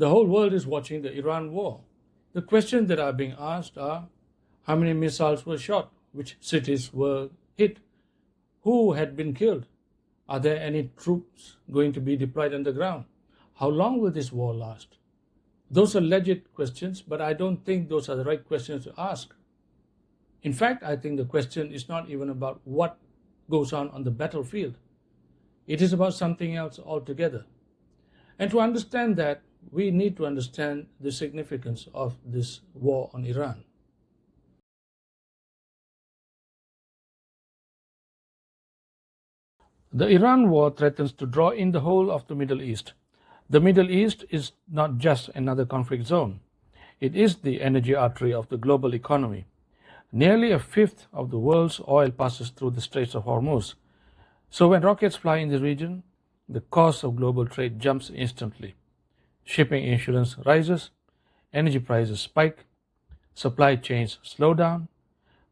The whole world is watching the Iran war. The questions that are being asked are how many missiles were shot, which cities were hit, who had been killed, are there any troops going to be deployed underground, how long will this war last? Those are legit questions, but I don't think those are the right questions to ask. In fact, I think the question is not even about what goes on the battlefield. It is about something else altogether. And to understand that, we need to understand the significance of this war on Iran. The Iran war threatens to draw in the whole of the Middle East. The Middle East is not just another conflict zone. It is the energy artery of the global economy. Nearly a fifth of the world's oil passes through the Strait of Hormuz. So when rockets fly in the region, the cost of global trade jumps instantly. Shipping insurance rises, energy prices spike, supply chains slow down.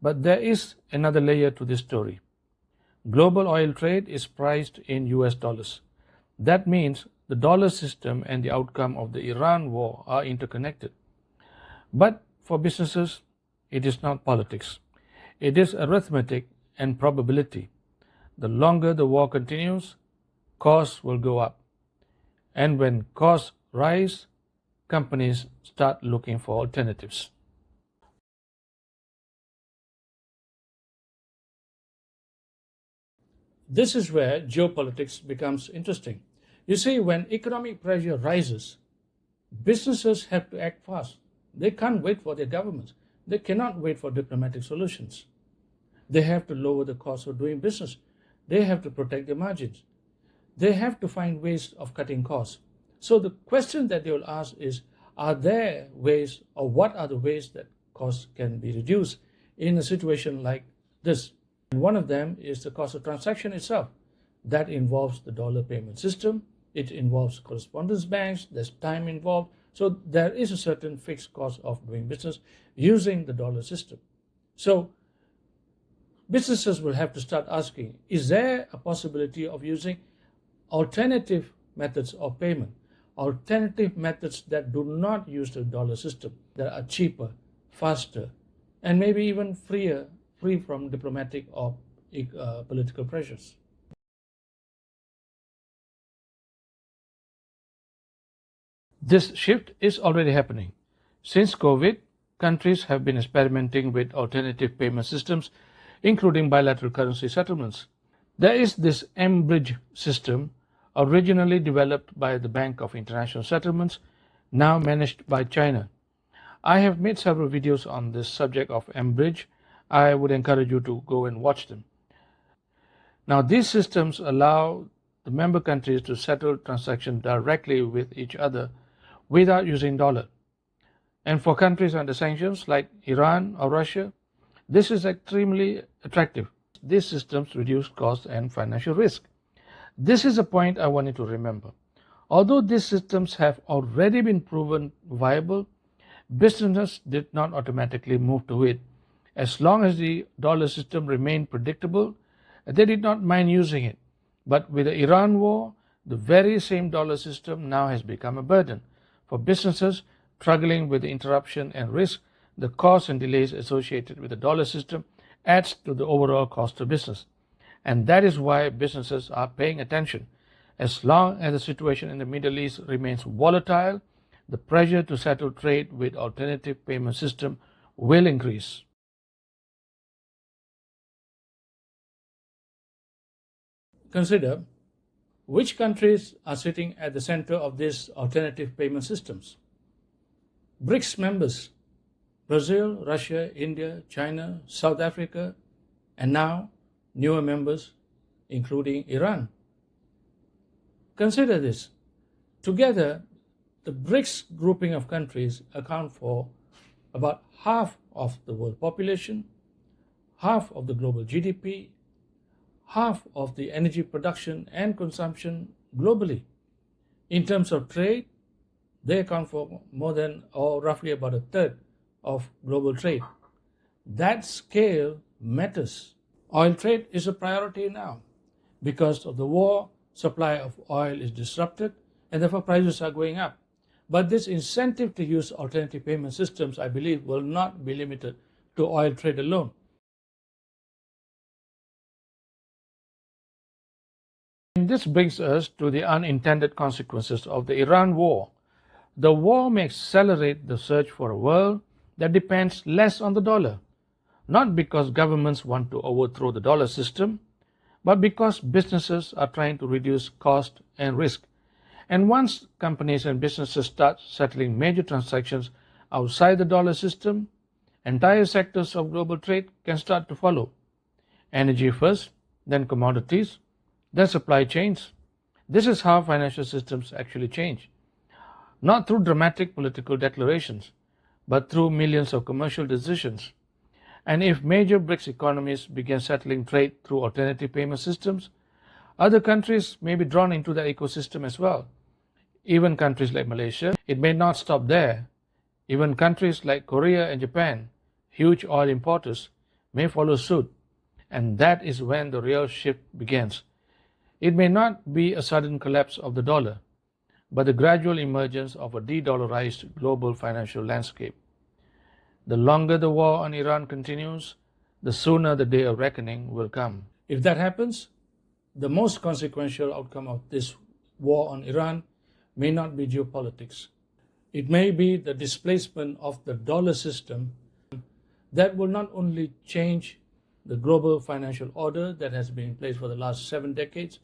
But there is another layer to this story. Global oil trade is priced in US dollars. That means the dollar system and the outcome of the Iran war are interconnected. But for businesses, it is not politics. It is arithmetic and probability. The longer the war continues, costs will go up. And when costs rise, companies start looking for alternatives. This is where geopolitics becomes interesting. You see, when economic pressure rises, businesses have to act fast. They can't wait for their governments. They cannot wait for diplomatic solutions. They have to lower the cost of doing business. They have to protect their margins. They have to find ways of cutting costs. So the question that they will ask is, are there ways, or what are the ways that costs can be reduced in a situation like this? And one of them is the cost of transaction itself. That involves the dollar payment system. It involves correspondence banks. There's time involved. So there is a certain fixed cost of doing business using the dollar system. So businesses will have to start asking, is there a possibility of using alternative methods of payment, alternative methods that do not use the dollar system, that are cheaper, faster, and maybe even free from diplomatic or political pressures? This shift is already happening. Since COVID, countries have been experimenting with alternative payment systems, including bilateral currency settlements. There is this mBridge system, originally developed by the Bank of International Settlements, now managed by China. I have made several videos on this subject of mBridge. I would encourage you to go and watch them. Now, these systems allow the member countries to settle transactions directly with each other without using dollar. And for countries under sanctions like Iran or Russia, this is extremely attractive. These systems reduce cost and financial risk. This is a point I wanted to remember. Although these systems have already been proven viable, businesses did not automatically move to it. As long as the dollar system remained predictable, they did not mind using it. But with the Iran war, the very same dollar system now has become a burden. For businesses struggling with the interruption and risk, the costs and delays associated with the dollar system adds to the overall cost of business. And that is why businesses are paying attention. As long as the situation in the Middle East remains volatile, the pressure to settle trade with alternative payment system will increase. Consider which countries are sitting at the center of these alternative payment systems. BRICS members: Brazil, Russia, India, China, South Africa, and now newer members, including Iran. Consider this. Together, the BRICS grouping of countries account for about half of the world population, half of the global GDP, half of the energy production and consumption globally. In terms of trade, they account for more than, or roughly about a third of global trade. That scale matters. Oil trade is a priority now. Because of the war, supply of oil is disrupted and therefore prices are going up. But this incentive to use alternative payment systems, I believe, will not be limited to oil trade alone. And this brings us to the unintended consequences of the Iran war. The war may accelerate the search for a world that depends less on the dollar, not because governments want to overthrow the dollar system, but because businesses are trying to reduce cost and risk. And once companies and businesses start settling major transactions outside the dollar system, entire sectors of global trade can start to follow. Energy first, then commodities, then supply chains. This is how financial systems actually change. Not through dramatic political declarations, but through millions of commercial decisions. And if major BRICS economies begin settling trade through alternative payment systems, other countries may be drawn into that ecosystem as well. Even countries like Malaysia, it may not stop there. Even countries like Korea and Japan, huge oil importers, may follow suit. And that is when the real shift begins. It may not be a sudden collapse of the dollar, but the gradual emergence of a de-dollarized global financial landscape. The longer the war on Iran continues, the sooner the day of reckoning will come. If that happens, the most consequential outcome of this war on Iran may not be geopolitics. It may be the displacement of the dollar system that will not only change the global financial order that has been in place for the last 7 decades,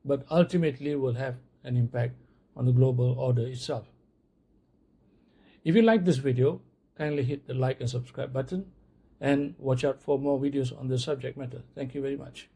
but ultimately will have an impact on the global order itself. If you like this video, kindly hit the like and subscribe button and watch out for more videos on this subject matter. Thank you very much.